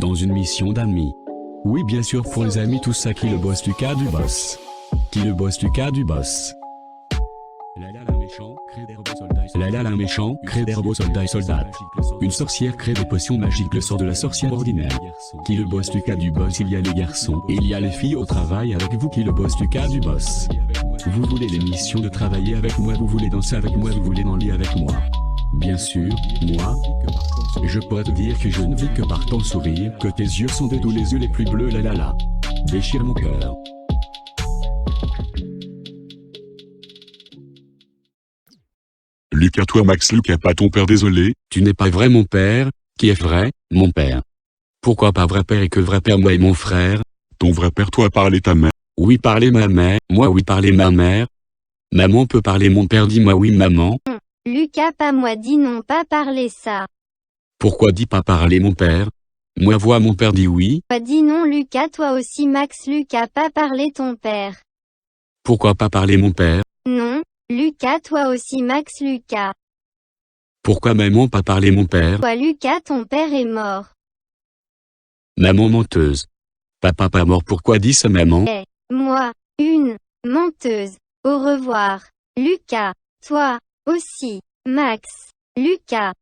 dans une mission d'amis. Oui, bien sûr, pour les amis, tout ça. Qui le boss du cas du boss? Qui le boss du cas du boss? Lala la méchant, crée des robots soldats. Lala la méchant, crée des robots soldats et soldates. Une sorcière crée des potions magiques, le sort de la sorcière ordinaire. Qui le boss du cas du boss? Il y a les garçons et il y a les filles au travail avec vous. Qui le boss du cas du boss? Vous voulez l'émission de travailler avec moi, vous voulez danser avec moi, vous voulez dans le lit avec moi. Bien sûr, moi, je pourrais te dire que je ne vis que par ton sourire, que tes yeux sont des doux, les yeux les plus bleus, la la la. Déchire mon cœur. Lucas, toi Max, Lucas pas ton père, désolé. Tu n'es pas vrai mon père. Qui est vrai, mon père? Pourquoi pas vrai père et que vrai père moi et mon frère? Ton vrai père, toi parler ta mère. Oui parler ma mère, moi oui parler ma mère. Maman peut parler mon père, dis-moi oui maman. Lucas pas moi dis non pas parler ça. Pourquoi dis pas parler mon père? Moi vois mon père dit oui. Toi dis non Lucas toi aussi Max Lucas pas parler ton père. Pourquoi pas parler mon père? Non, Lucas toi aussi Max Lucas. Pourquoi maman pas parler mon père? Toi Lucas ton père est mort. Maman menteuse. Papa pas mort, pourquoi dis ça maman? Moi, une menteuse. Au revoir. Lucas, toi aussi. Max, Lucas.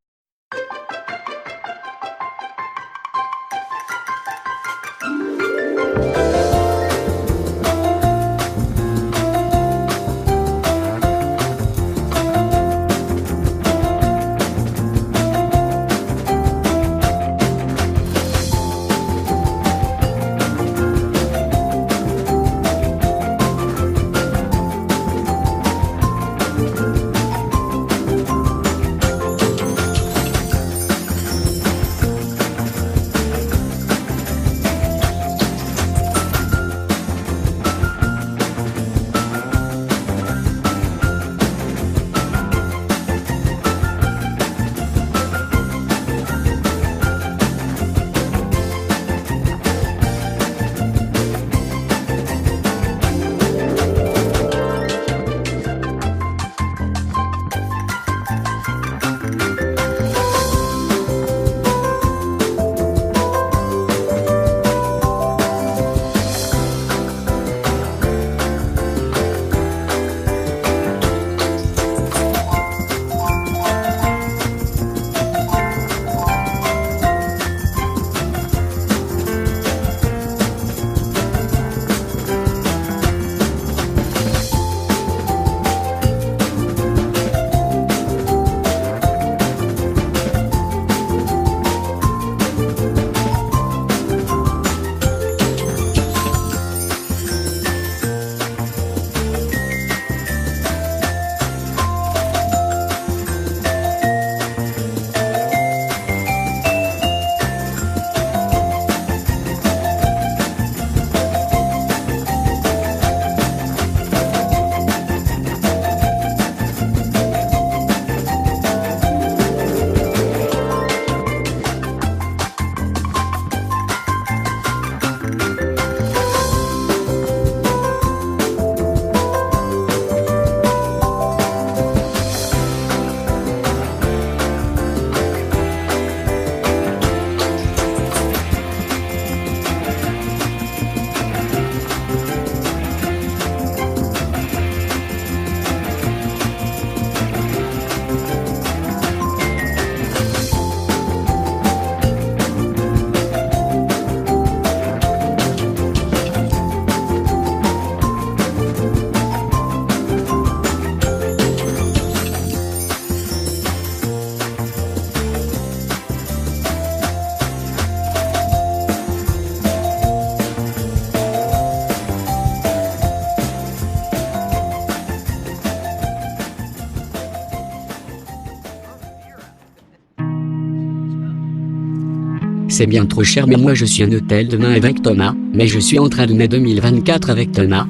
C'est bien trop cher, mais moi je suis un hôtel demain avec Thomas, mais je suis en train de mai 2024 avec Thomas.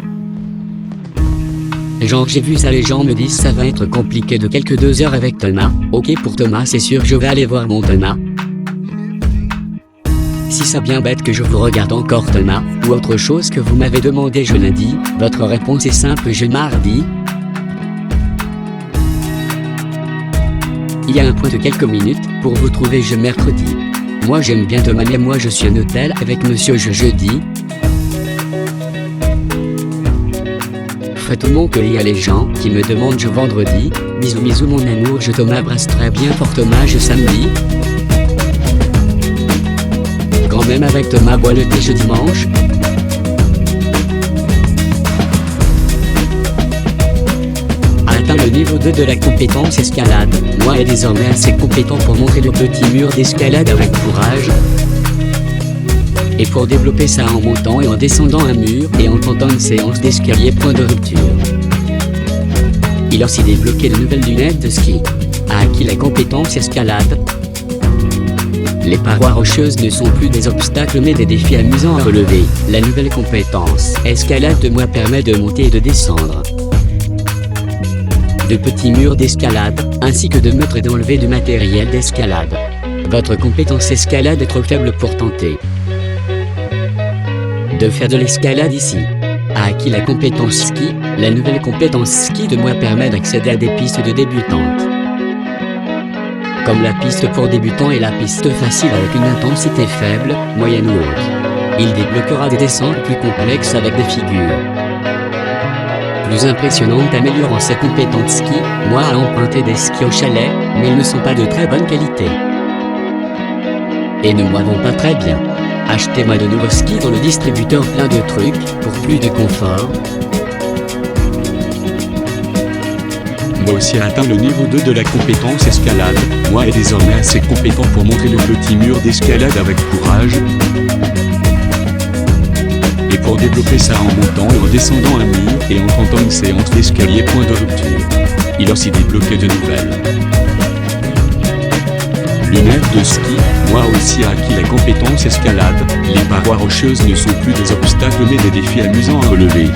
Genre j'ai vu ça, les gens me disent ça va être compliqué de quelques 2 heures avec Thomas. Ok pour Thomas c'est sûr, je vais aller voir mon Thomas. Si ça bien bête que je vous regarde encore Thomas, ou autre chose que vous m'avez demandé je lundi, votre réponse est simple, je mardi. Il y a un point de quelques minutes, pour vous trouver je mercredi. Moi j'aime bien Thomas mais moi je suis un hôtel avec monsieur jeudi. Faites mon que il y a les gens qui me demandent je vendredi. Bisous bisous mon amour je Thomas brasse très bien fort Thomas je samedi. Quand même avec Thomas bois le thé je dimanche. Atteint le niveau 2 de la compétence escalade. Moi est désormais assez compétent pour monter le petit mur d'escalade avec courage. Et pour développer ça en montant et en descendant un mur et en tentant une séance d'escalier point de rupture. Il a aussi débloqué de nouvelles lunettes de ski. A acquis la compétence escalade. Les parois rocheuses ne sont plus des obstacles mais des défis amusants à relever. La nouvelle compétence escalade de moi permet de monter et de descendre de petits murs d'escalade, ainsi que de mettre et d'enlever du matériel d'escalade. Votre compétence escalade est trop faible pour tenter de faire de l'escalade ici. A acquis la compétence ski. La nouvelle compétence ski de moi permet d'accéder à des pistes de débutantes, comme la piste pour débutants et la piste facile avec une intensité faible, moyenne ou haute. Il débloquera des descentes plus complexes avec des figures plus impressionnantes améliorant ses compétences ski. Moi a emprunté des skis au chalet, mais ils ne sont pas de très bonne qualité et ne moi vont pas très bien. Achetez-moi de nouveaux skis dans le distributeur plein de trucs, pour plus de confort. Moi aussi a atteint le niveau 2 de la compétence escalade. Moi est désormais assez compétent pour monter le petit mur d'escalade avec courage. Et pour développer ça en montant et en descendant un mur et en tentant une séance d'escalier point de rupture. Il a aussi débloqué de nouvelles lunettes de ski. Moi aussi a acquis la compétence escalade. Les parois rocheuses ne sont plus des obstacles mais des défis amusants à relever.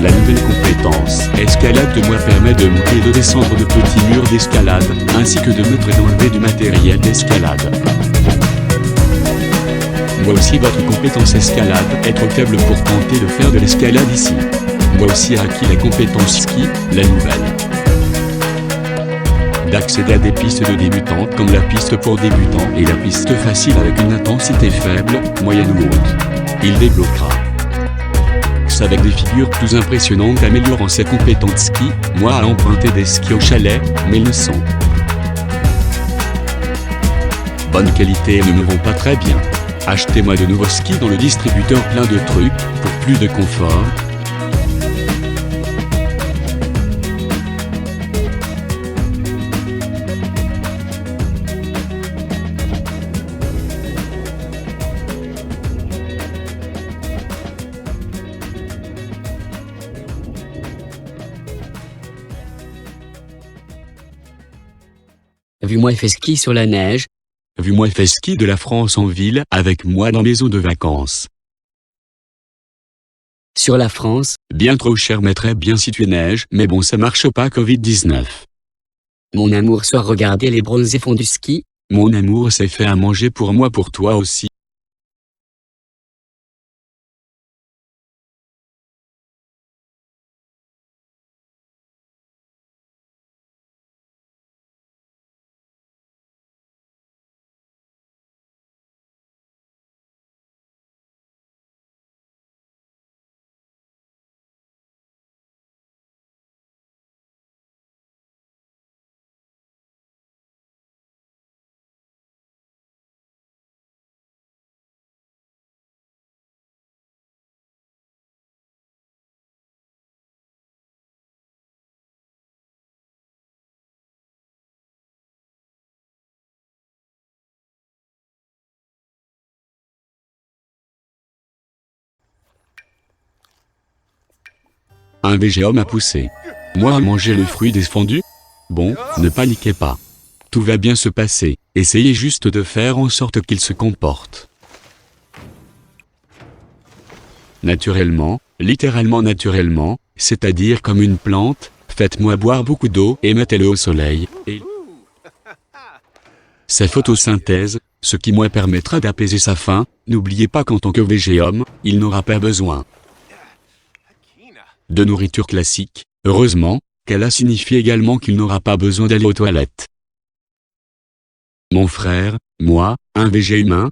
La nouvelle compétence escalade de moi permet de monter et de descendre de petits murs d'escalade, ainsi que de mettre et d'enlever du matériel d'escalade. Moi aussi votre compétence escalade est trop faible pour tenter de faire de l'escalade ici. Moi aussi a acquis la compétence ski, la nouvelle d'accéder à des pistes de débutantes comme la piste pour débutants et la piste facile avec une intensité faible, moyenne ou haute. Il débloquera avec des figures plus impressionnantes améliorant ses compétences ski. Moi a emprunté des skis au chalet, mais ils ne sont bonne qualité et ne me vont pas très bien. Achetez-moi de nouveaux skis dans le distributeur plein de trucs, pour plus de confort. Vu moi fait ski sur la neige. Vu moi fait ski de la France en ville, avec moi dans mes eaux de vacances. Sur la France. Bien trop cher mais très bien si tu neige, mais bon ça marche pas Covid-19. Mon amour soit regarder les bronzés font du ski. Mon amour c'est fait à manger pour moi pour toi aussi. Un VG-homme a poussé. Moi à manger le fruit défendu. Bon, ne paniquez pas. Tout va bien se passer, essayez juste de faire en sorte qu'il se comporte naturellement, littéralement naturellement, c'est-à-dire comme une plante. Faites-moi boire beaucoup d'eau et mettez-le au soleil. Et sa photosynthèse, ce qui moi permettra d'apaiser sa faim. N'oubliez pas qu'en tant que VG-homme, il n'aura pas besoin de nourriture classique. Heureusement, qu'elle a signifié également qu'il n'aura pas besoin d'aller aux toilettes. Mon frère, moi, un VG humain.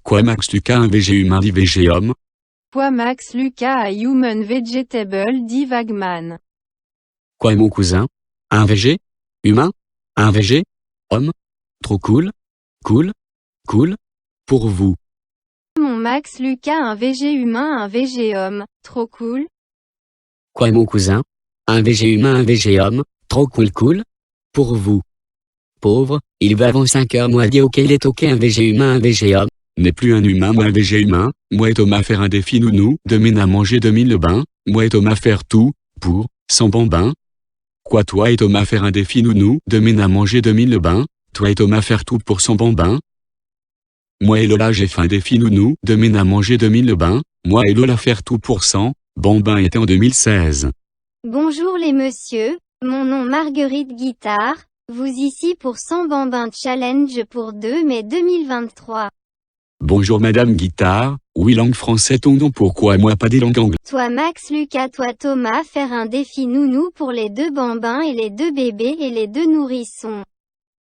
Quoi Max Lucas un VG humain dit VG homme? Quoi Max Lucas a Human Vegetable dit Wagman. Quoi mon cousin? Un VG? Humain? Un VG? Homme? Trop cool? Cool? Cool? Pour vous. Mon Max Lucas un VG humain un VG homme, trop cool? Quoi mon cousin? Un VG humain un VG homme, trop cool cool? Pour vous. Pauvre, il va avant 5 heures moi dit ok il est ok un VG humain un VG homme. N'est plus un humain mais un VG humain, moi et Thomas faire un défi nounou, demain à manger 2000 le bain, moi et Thomas faire tout, pour, 100 bambins. Quoi toi et Thomas faire un défi nounou, demain à manger 2000 le bain, toi et Thomas faire tout pour 100 bambins. Moi et Lola j'ai fait un défi nounou, demain à manger 2000 le bain, moi et Lola faire tout pour 100, bambins était en 2016. Bonjour les messieurs, mon nom Marguerite Guitare, vous ici pour 100 bambins challenge pour 2 mai 2023. Bonjour Madame Guitare, oui langue française ton nom pourquoi moi pas des langues anglaises? Toi Max Lucas toi Thomas faire un défi nounou pour les 2 bambins et les 2 bébés et les 2 nourrissons.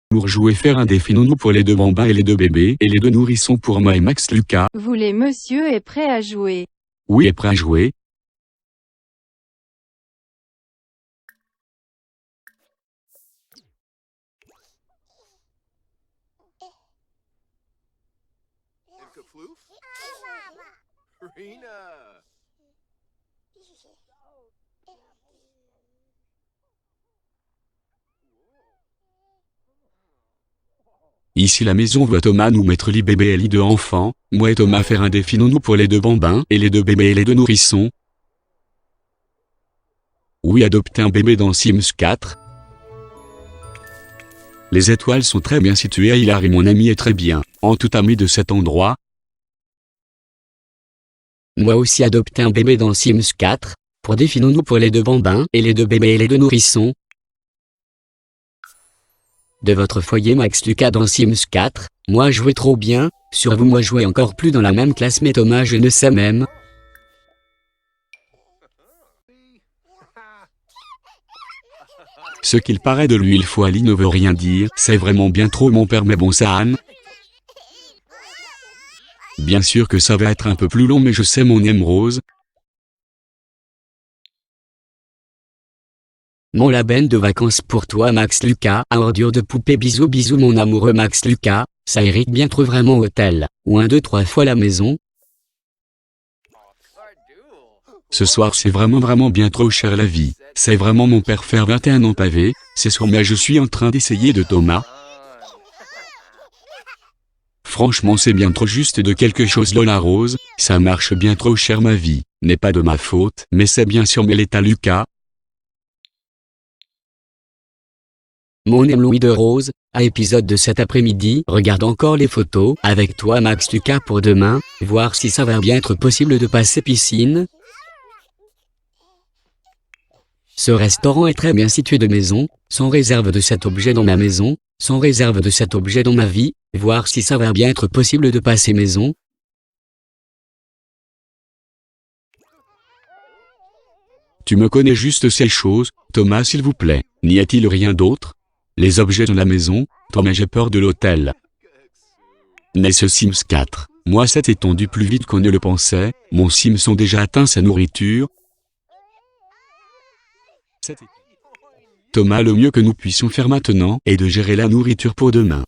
Pour jouer faire un défi nounou pour les 2 bambins et les 2 bébés et les 2 nourrissons pour moi et Max Lucas. Vous les messieurs est prêt à jouer. Oui est prêt à jouer. Ici la maison voit Thomas nous mettre lit bébé et lit de enfants, moi et Thomas faire un défi nounou pour les 2 bambins et les 2 bébés et les 2 nourrissons. Oui adopter un bébé dans Sims 4. Les étoiles sont très bien situées à Hilary mon ami est très bien, en tout ami de cet endroit. Moi aussi adopter un bébé dans Sims 4, pour défi nounou pour les 2 bambins et les 2 bébés et les 2 nourrissons. De votre foyer Max Lucas dans Sims 4, moi jouer trop bien, sur vous moi jouer encore plus dans la même classe mais Thomas je ne sais même. Ce qu'il paraît de l'huile folie ne veut rien dire, c'est vraiment bien trop mon père mais bon ça Anne. Bien sûr que ça va être un peu plus long mais je sais mon émeraude. Mon label de vacances pour toi Max Lucas, à ordure de poupée bisous bisous mon amoureux Max Lucas, ça hérite bien trop vraiment hôtel, ou 1 2 3 fois la maison. Ce soir c'est vraiment bien trop cher la vie, c'est vraiment mon père faire 21 ans pavé, c'est sûr mais je suis en train d'essayer de Thomas. Franchement c'est bien trop juste de quelque chose Lola Rose, ça marche bien trop cher ma vie, n'est pas de ma faute, mais c'est bien sûr mais l'état Lucas. Mon aime Louis de Rose, à épisode de cet après-midi, regarde encore les photos avec toi Max Lucas pour demain, voir si ça va bien être possible de passer piscine. Ce restaurant est très bien situé de maison, sans réserve de cet objet dans ma maison, sans réserve de cet objet dans ma vie, voir si ça va bien être possible de passer maison. Tu me connais juste ces choses, Thomas s'il vous plaît, n'y a-t-il rien d'autre? Les objets dans la maison, Thomas j'ai peur de l'hôtel. N'est-ce Sims 4, moi c'est étendu plus vite qu'on ne le pensait, mon Sims ont déjà atteint sa nourriture. Thomas le mieux que nous puissions faire maintenant est de gérer la nourriture pour demain.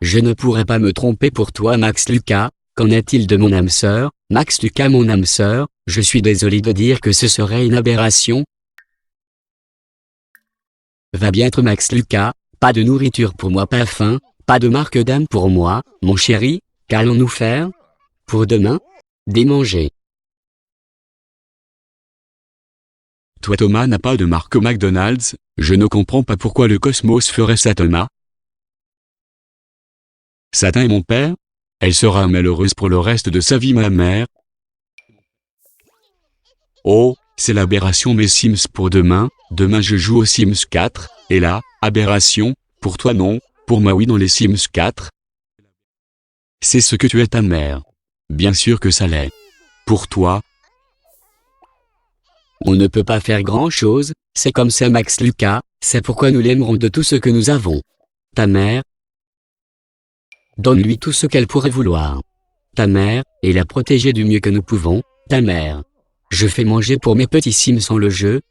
Je ne pourrais pas me tromper pour toi Max Lucas, qu'en est-il de mon âme sœur, Max Lucas mon âme sœur, je suis désolé de dire que ce serait une aberration. Va bien être Max Lucas, pas de nourriture pour moi pas faim, pas de marque d'âme pour moi, mon chéri, qu'allons-nous faire? Pour demain? Démanger. Toi Thomas n'a pas de marque au McDonald's, je ne comprends pas pourquoi le cosmos ferait ça Thomas. Satan est mon père? Elle sera malheureuse pour le reste de sa vie ma mère. Oh, c'est l'aberration mes Sims pour demain, demain je joue aux Sims 4, et là, aberration, pour toi non, pour moi oui dans les Sims 4. C'est ce que tu es ta mère. Bien sûr que ça l'est. Pour toi. On ne peut pas faire grand-chose, c'est comme ça Max Lucas, c'est pourquoi nous l'aimerons de tout ce que nous avons. Ta mère, donne-lui tout ce qu'elle pourrait vouloir. Ta mère, et la protéger du mieux que nous pouvons. Ta mère, je fais manger pour mes petits Sims sans le jeu.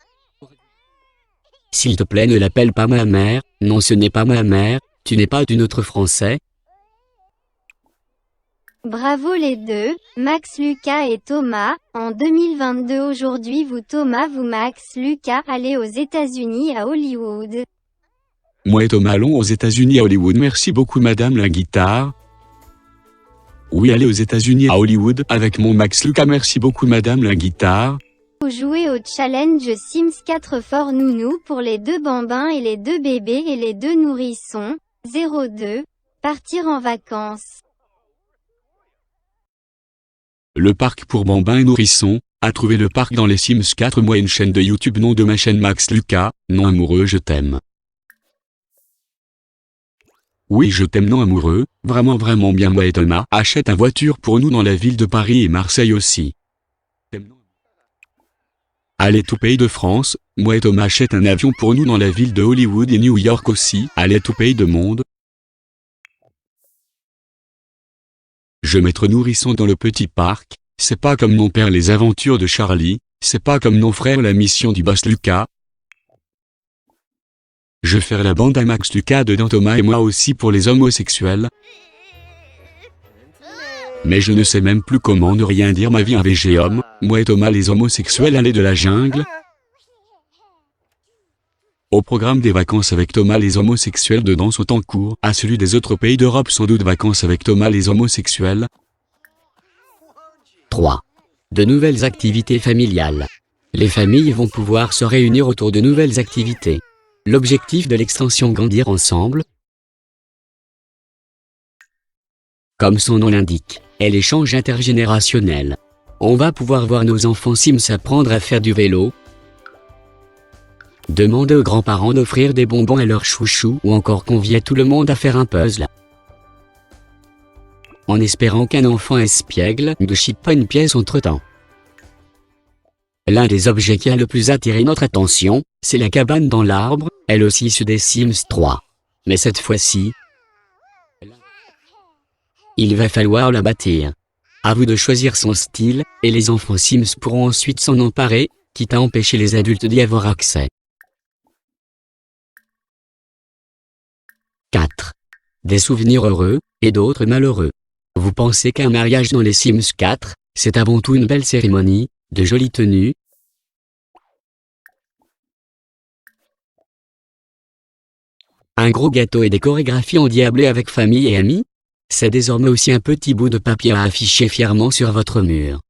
S'il te plaît, ne l'appelle pas ma mère. Non, ce n'est pas ma mère, tu n'es pas du nôtre français. Bravo les deux, Max Lucas et Thomas. En 2022 aujourd'hui vous Thomas vous Max Lucas allez aux États-Unis à Hollywood. Moi et Thomas allons aux États-Unis à Hollywood. Merci beaucoup madame la guitare. Oui, aller aux États-Unis à Hollywood avec mon Max Lucas. Merci beaucoup madame la guitare. Vous jouez au challenge Sims 4 Fort Nounou pour les 2 bambins et les 2 bébés et les 2 nourrissons. 02. Partir en vacances. Le parc pour bambins et nourrissons. À trouver le parc dans les Sims 4. Moi une chaîne de YouTube, nom de ma chaîne Max Lucas. Non amoureux, je t'aime. Oui, je t'aime, non amoureux. Vraiment vraiment bien. Moi et Thomas achète une voiture pour nous dans la ville de Paris et Marseille aussi. Allez tout pays de France. Moi et Thomas achète un avion pour nous dans la ville de Hollywood et New York aussi. Allez tout pays de monde. Je mettre nourrisson dans le petit parc. C'est pas comme mon père les aventures de Charlie. C'est pas comme nos frères la mission du boss Lucas. Je faire la bande à Max Lucas dedans, Thomas et moi aussi pour les homosexuels. Mais je ne sais même plus comment ne rien dire ma vie un VG homme. Moi et Thomas les homosexuels aller de la jungle. Au programme des vacances avec Thomas les homosexuels dedans sont en cours. À celui des autres pays d'Europe sans doute vacances avec Thomas les homosexuels. 3. De nouvelles activités familiales. Les familles vont pouvoir se réunir autour de nouvelles activités. L'objectif de l'extension Grandir ensemble, comme son nom l'indique, est l'échange intergénérationnel. On va pouvoir voir nos enfants Sims apprendre à faire du vélo, demander aux grands-parents d'offrir des bonbons à leurs chouchous ou encore convier tout le monde à faire un puzzle. En espérant qu'un enfant espiègle ne chipe pas une pièce entre-temps. L'un des objets qui a le plus attiré notre attention, c'est la cabane dans l'arbre, elle aussi issue des Sims 3. Mais cette fois-ci, il va falloir la bâtir. À vous de choisir son style, et les enfants Sims pourront ensuite s'en emparer, quitte à empêcher les adultes d'y avoir accès. 4. Des souvenirs heureux, et d'autres malheureux. Vous pensez qu'un mariage dans les Sims 4, c'est avant tout une belle cérémonie, de jolies tenues, un gros gâteau et des chorégraphies endiablées avec famille et amis? C'est désormais aussi un petit bout de papier à afficher fièrement sur votre mur.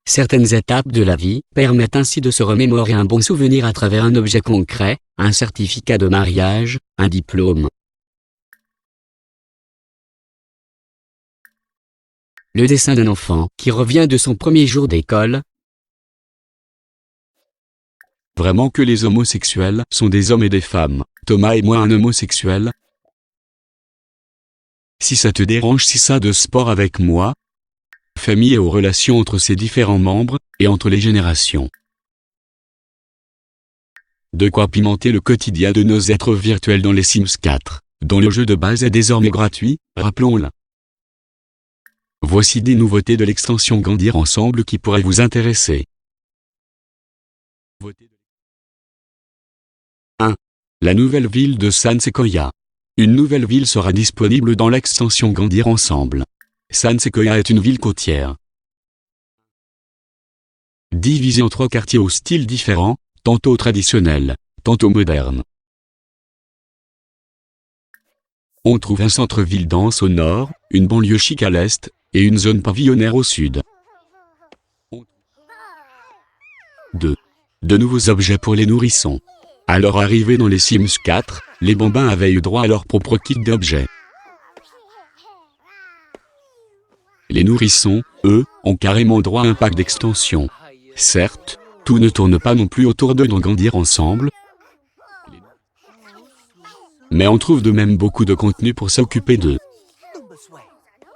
Certaines étapes de la vie permettent ainsi de se remémorer un bon souvenir à travers un objet concret, un certificat de mariage, un diplôme. Le dessin d'un enfant qui revient de son premier jour d'école. Vraiment que les homosexuels sont des hommes et des femmes. Thomas et moi un homosexuel. Si ça te dérange, si ça de sport avec moi. Famille et aux relations entre ses différents membres, et entre les générations. De quoi pimenter le quotidien de nos êtres virtuels dans les Sims 4, dont le jeu de base est désormais gratuit, rappelons-le. Voici des nouveautés de l'extension Grandir ensemble qui pourraient vous intéresser. 1. La nouvelle ville de San Sequoia. Une nouvelle ville sera disponible dans l'extension Grandir ensemble. San Sequoia est une ville côtière. Divisée en 3 quartiers au style différent, tantôt traditionnel, tantôt moderne. On trouve un centre-ville dense au nord, une banlieue chic à l'est, et une zone pavillonnaire au sud. 2. De nouveaux objets pour les nourrissons. À leur arrivée dans les Sims 4, les bambins avaient eu droit à leur propre kit d'objets. Les nourrissons, eux, ont carrément droit à un pack d'extension. Certes, tout ne tourne pas non plus autour d'eux dans Grandir ensemble, mais on trouve de même beaucoup de contenu pour s'occuper d'eux.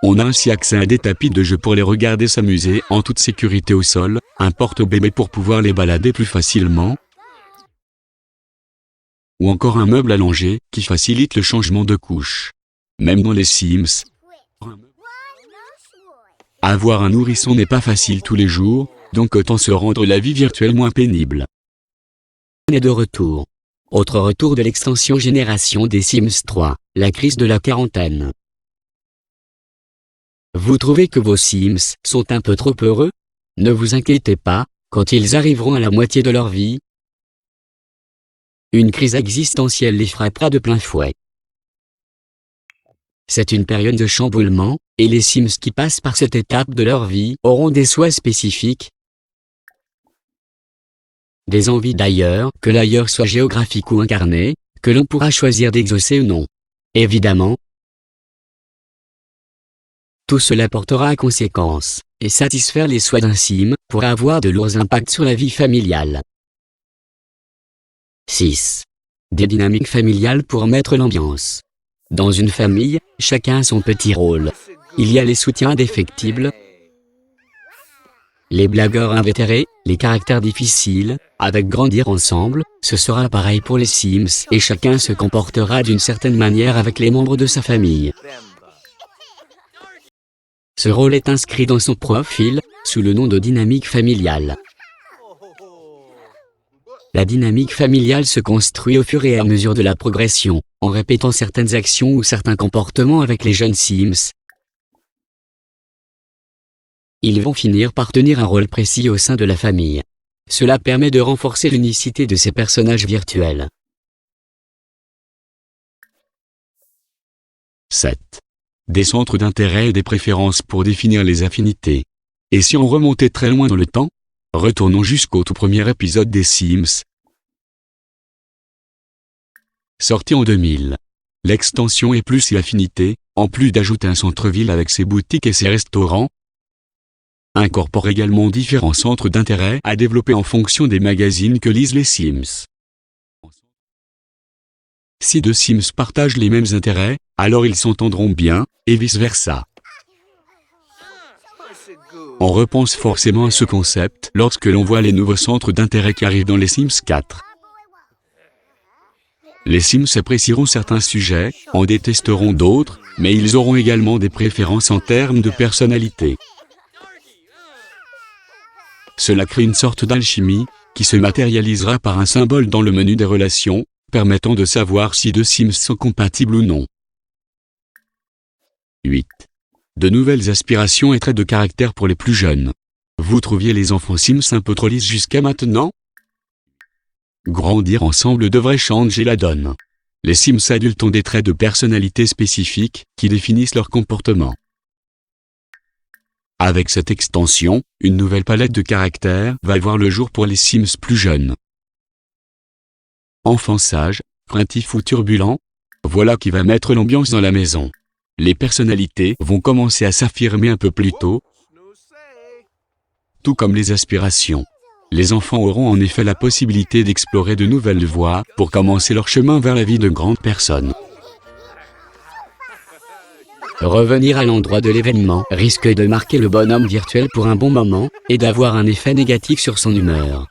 On a ainsi accès à des tapis de jeu pour les regarder s'amuser en toute sécurité au sol, un porte-bébé pour pouvoir les balader plus facilement, ou encore un meuble allongé qui facilite le changement de couche. Même dans les Sims, avoir un nourrisson n'est pas facile tous les jours, donc autant se rendre la vie virtuelle moins pénible. On est de retour. Autre retour de l'extension génération des Sims 3, la crise de la quarantaine. Vous trouvez que vos Sims sont un peu trop heureux? Ne vous inquiétez pas, quand ils arriveront à la moitié de leur vie, une crise existentielle les frappera de plein fouet. C'est une période de chamboulement, et les Sims qui passent par cette étape de leur vie auront des souhaits spécifiques, des envies d'ailleurs, que l'ailleurs soit géographique ou incarné, que l'on pourra choisir d'exaucer ou non. Évidemment, tout cela portera à conséquence, et satisfaire les souhaits d'un Sim pourra avoir de lourds impacts sur la vie familiale. 6. Des dynamiques familiales pour mettre l'ambiance. Dans une famille, chacun a son petit rôle. Il y a les soutiens indéfectibles, les blagueurs invétérés, les caractères difficiles. Avec grandir ensemble, ce sera pareil pour les Sims et chacun se comportera d'une certaine manière avec les membres de sa famille. Ce rôle est inscrit dans son profil, sous le nom de dynamique familiale. La dynamique familiale se construit au fur et à mesure de la progression, en répétant certaines actions ou certains comportements avec les jeunes Sims. Ils vont finir par tenir un rôle précis au sein de la famille. Cela permet de renforcer l'unicité de ces personnages virtuels. 7. Des centres d'intérêt et des préférences pour définir les affinités. Et si on remontait très loin dans le temps? Retournons jusqu'au tout premier épisode des Sims. Sorti en 2000. L'extension et plus et affinités, en plus d'ajouter un centre-ville avec ses boutiques et ses restaurants, incorpore également différents centres d'intérêt à développer en fonction des magazines que lisent les Sims. Si deux Sims partagent les mêmes intérêts, alors ils s'entendront bien, et vice-versa. On repense forcément à ce concept lorsque l'on voit les nouveaux centres d'intérêt qui arrivent dans les Sims 4. Les Sims apprécieront certains sujets, en détesteront d'autres, mais ils auront également des préférences en termes de personnalité. Cela crée une sorte d'alchimie, qui se matérialisera par un symbole dans le menu des relations, permettant de savoir si deux Sims sont compatibles ou non. 8. De nouvelles aspirations et traits de caractère pour les plus jeunes. Vous trouviez les enfants Sims un peu trop lisses jusqu'à maintenant? Grandir ensemble devrait changer la donne. Les Sims adultes ont des traits de personnalité spécifiques, qui définissent leur comportement. Avec cette extension, une nouvelle palette de caractères va voir le jour pour les Sims plus jeunes. Enfant sage, craintif ou turbulent, voilà qui va mettre l'ambiance dans la maison. Les personnalités vont commencer à s'affirmer un peu plus tôt, tout comme les aspirations. Les enfants auront en effet la possibilité d'explorer de nouvelles voies pour commencer leur chemin vers la vie de grandes personnes. Revenir à l'endroit de l'événement risque de marquer le bonhomme virtuel pour un bon moment, et d'avoir un effet négatif sur son humeur.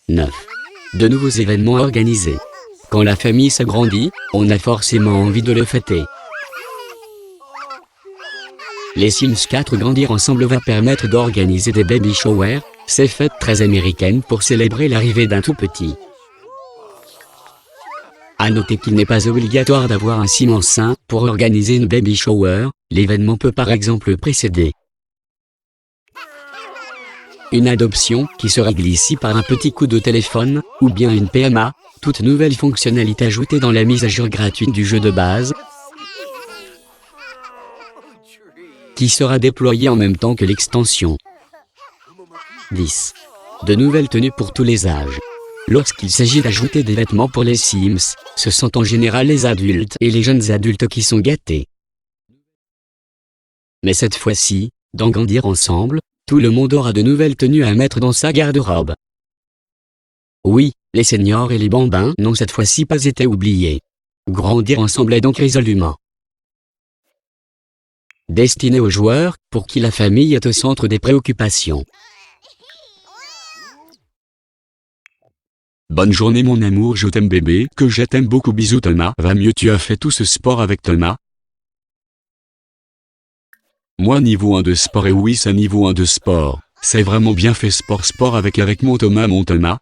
9. De nouveaux événements organisés. Quand la famille s'agrandit, on a forcément envie de le fêter. Les Sims 4 Grandir ensemble va permettre d'organiser des baby showers, ces fêtes très américaines pour célébrer l'arrivée d'un tout petit. À noter qu'il n'est pas obligatoire d'avoir un Sim enceint pour organiser une baby shower, l'événement peut par exemple précéder une adoption qui se règle ici par un petit coup de téléphone, ou bien une PMA, toute nouvelle fonctionnalité ajoutée dans la mise à jour gratuite du jeu de base, qui sera déployée en même temps que l'extension. 10. De nouvelles tenues pour tous les âges. Lorsqu'il s'agit d'ajouter des vêtements pour les Sims, ce sont en général les adultes et les jeunes adultes qui sont gâtés. Mais cette fois-ci, dans Grandir ensemble, tout le monde aura de nouvelles tenues à mettre dans sa garde-robe. Oui, les seniors et les bambins n'ont cette fois-ci pas été oubliés. Grandir ensemble est donc résolument destiné aux joueurs, pour qui la famille est au centre des préoccupations. Bonne journée mon amour, je t'aime bébé, que je t'aime beaucoup, bisous Thomas. Va mieux, tu as fait tout ce sport avec Thomas? Moi niveau 1 de sport, et oui c'est niveau 1 de sport. C'est vraiment bien fait sport avec mon Thomas mon Thomas.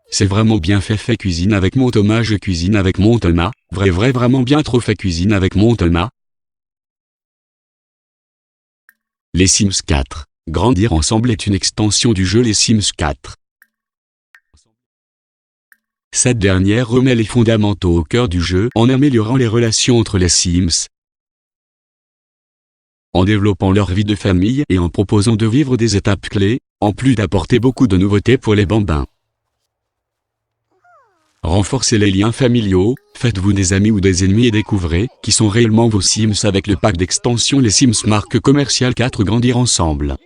C'est vraiment bien fait cuisine avec mon Thomas, je cuisine avec mon Thomas. Vrai vraiment bien trop fait cuisine avec mon Thomas. Les Sims 4. Grandir ensemble est une extension du jeu Les Sims 4. Cette dernière remet les fondamentaux au cœur du jeu en améliorant les relations entre les Sims, en développant leur vie de famille et en proposant de vivre des étapes clés, en plus d'apporter beaucoup de nouveautés pour les bambins. Renforcez les liens familiaux, faites-vous des amis ou des ennemis et découvrez qui sont réellement vos Sims avec le pack d'extension Les Sims marque commerciale 4 Grandir ensemble.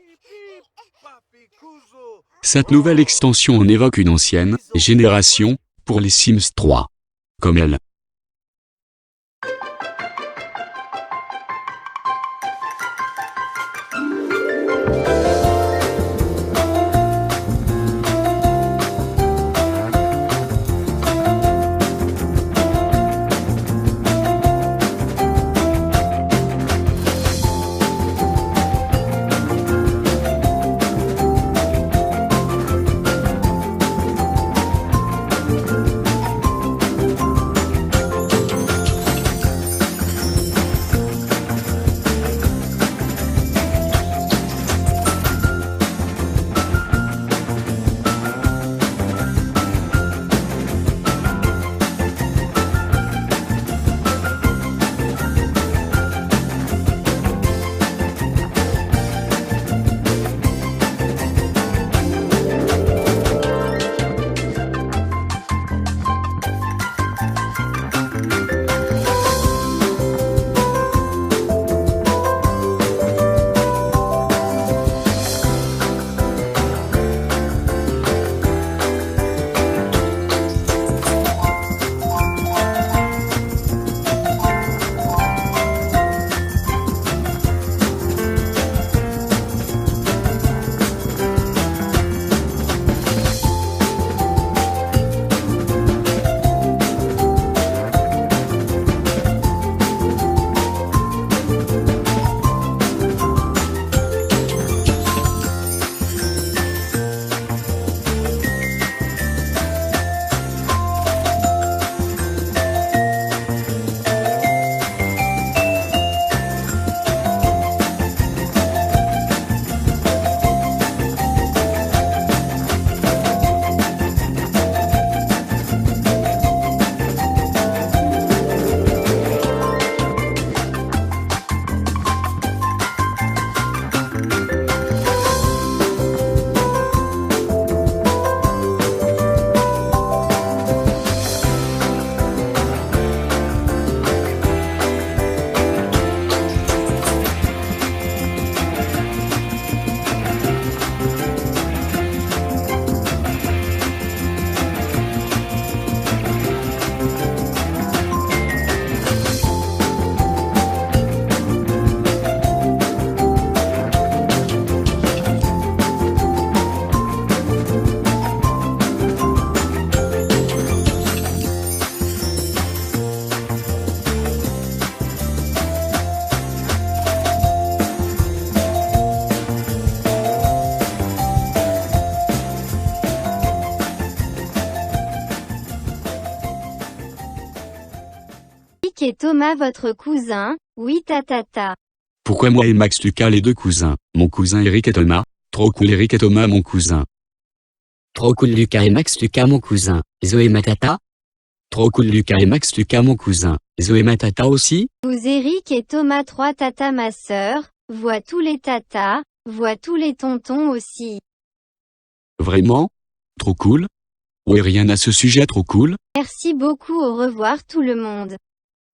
Cette nouvelle extension en évoque une ancienne génération pour les Sims 3. Comme elle. Et Thomas votre cousin, oui tatata. Pourquoi moi et Max Lucas les deux cousins? Mon cousin Eric et Thomas. Trop cool Eric et Thomas mon cousin. Trop cool Lucas et Max Lucas mon cousin. Zoé Matata. Trop cool Lucas et Max Lucas mon cousin. Zoé Matata aussi. Vous Eric et Thomas 3 tata ma sœur, vois tous les tatas, vois tous les tontons aussi. Vraiment? Trop cool? Ouais rien à ce sujet trop cool. Merci beaucoup au revoir tout le monde.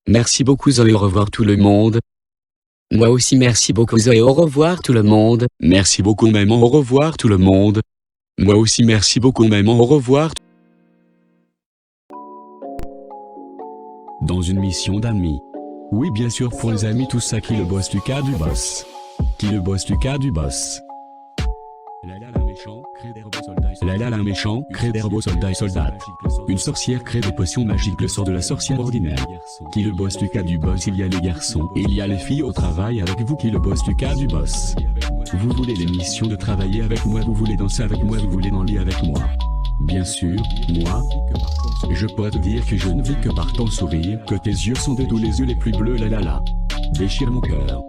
Merci beaucoup Zoé, au revoir tout le monde. Moi aussi merci beaucoup Zoé, au revoir tout le monde. Merci beaucoup maman, au revoir tout le monde. Moi aussi merci beaucoup maman, au revoir. Dans une mission d'amis. Oui bien sûr pour les amis tout ça qui le boss du cas du boss. Qui le boss du cas du boss. Lala méchant, crée des robots soldats. Lala méchant, crée des robots soldats et soldates. Une sorcière crée des potions magiques, le sort de la sorcière ordinaire. Qui le boss du cas du boss, il y a les garçons et il y a les filles au travail avec vous. Qui le boss du cas du boss. Vous voulez l'émission de travailler avec moi, vous voulez danser avec moi, vous voulez dans le lit avec moi. Bien sûr, moi, je pourrais te dire que je ne vis que par ton sourire, que tes yeux sont de tous les yeux les plus bleus, la la la. Déchire mon cœur.